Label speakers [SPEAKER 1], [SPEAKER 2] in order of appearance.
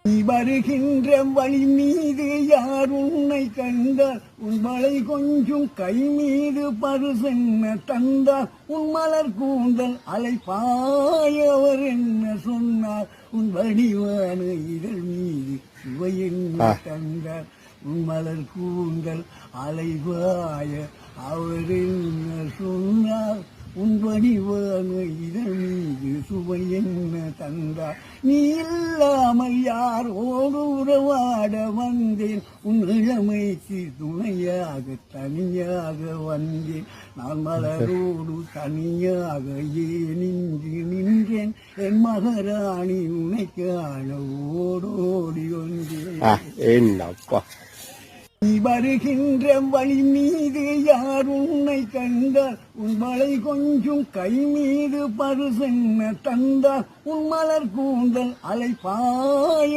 [SPEAKER 1] நீ வருகின்ற வழி மீது யார் உன்னை கண்டார் உன் மலை கொஞ்சம் கை மீது பரிசென்ன தந்தார் உன் மலர் கூந்தல் அலைப்பாயவர் என்ன சொன்னார் உன் வடிவான இதழ் மீது சுவை என்ன தந்தார் உன் மலர் கூந்தல் அலைபாய அவர் என்ன சொன்னார் உன் வடிவான இதழ் மீது சுவை என்ன தந்தார் நீ இல்லாமல் யாரோடு உறவாட வந்தேன் உன் இளமைக்கு துணையாக தனியாக வந்தேன் நான் மலரோடு தனியாக ஏனின்றி நின்றேன் என் மகாராணி உன்னை காண ஓடோடி வந்தேன். நீ வருகின்ற வழி மீது யார் உன்னை கண்டார் உன் மலை கொஞ்சம் கை மீது பரிசென்ன தந்தார் உன் மலர் கூந்தல் அலைப்பாய